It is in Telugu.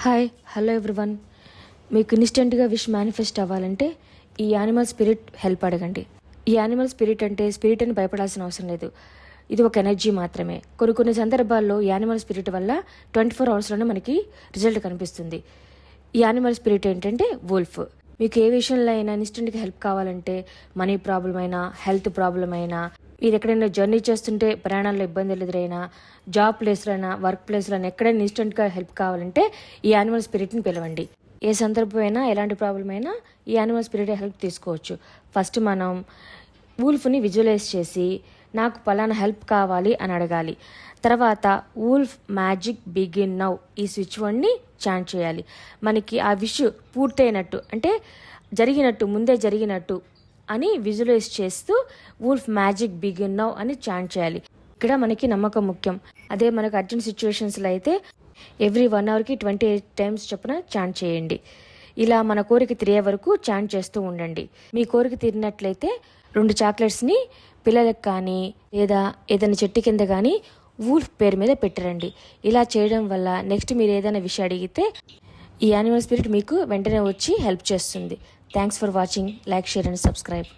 Hi hello everyone. మీకు ఇన్స్టెంట్గా విష్ మేనిఫెస్ట్ అవ్వాలంటే ఈ యానిమల్ స్పిరిట్ హెల్ప్ అడగండి. ఈ యానిమల్ స్పిరిట్ అంటే స్పిరిట్ అని భయపడాల్సిన అవసరం లేదు. ఇది ఒక ఎనర్జీ మాత్రమే. కొన్ని సందర్భాల్లో యానిమల్ స్పిరిట్ వల్ల 24 అవర్స్లోనే మనకి రిజల్ట్ కనిపిస్తుంది. ఈ యానిమల్ స్పిరిట్ ఏంటంటే వూల్ఫ్. మీకు ఏ విషయంలో అయినా ఇన్స్టెంట్గా హెల్ప్ కావాలంటే, మనీ ప్రాబ్లం అయినా, హెల్త్ ప్రాబ్లం అయినా, మీరు ఎక్కడైనా జర్నీ చేస్తుంటే ప్రయాణాల్లో ఇబ్బందులు ఎదురైనా, జాబ్ ప్లేస్లో అయినా, వర్క్ ప్లేస్లో అయినా ఎక్కడైనా ఇన్స్టెంట్గా హెల్ప్ కావాలంటే ఈ యానిమల్ స్పిరిట్ని పిలవండి. ఏ సందర్భమైనా, ఎలాంటి ప్రాబ్లం అయినా ఈ యానిమల్ స్పిరిట్ హెల్ప్ తీసుకోవచ్చు. ఫస్ట్ మనం వూల్ఫ్ని విజువలైజ్ చేసి నాకు పలానా హెల్ప్ కావాలి అని అడగాలి. తర్వాత వూల్ఫ్ మ్యాజిక్ బిగిన్ నౌ ఈ స్విచ్ వర్డ్ని చాంట్ చేయాలి. మనకి ఆ విష్ పూర్తయినట్టు, అంటే జరిగినట్టు, ముందే జరిగినట్టు అని విజువలైజ్ చేస్తూ వూల్ఫ్ మ్యాజిక్ బిగిన్ నౌ అని చాంట్ చేయాలి. ఇక్కడ మనకి నమ్మకం ముఖ్యం. అదే మనకు అర్జెంట్ సిచ్యువేషన్స్లో అయితే ఎవ్రీ 1 అవర్కి 28 టైమ్స్ చొప్పున చాంట్ చేయండి. ఇలా మన కోరిక తీరే వరకు చాంట్ చేస్తూ ఉండండి. మీ కోరిక తీరినట్లయితే 2 చాక్లెట్స్ని పిల్లలకు కానీ లేదా ఏదైనా చెట్టు కింద కానీ వూల్ఫ్ పేరు మీద పెట్టరండి. ఇలా చేయడం వల్ల నెక్స్ట్ మీరు ఏదైనా విషయం అడిగితే ఈ యానిమల్ స్పిరిట్ మీకు వెంటనే వచ్చి హెల్ప్ చేస్తుంది. Thanks for watching. Like, share and subscribe.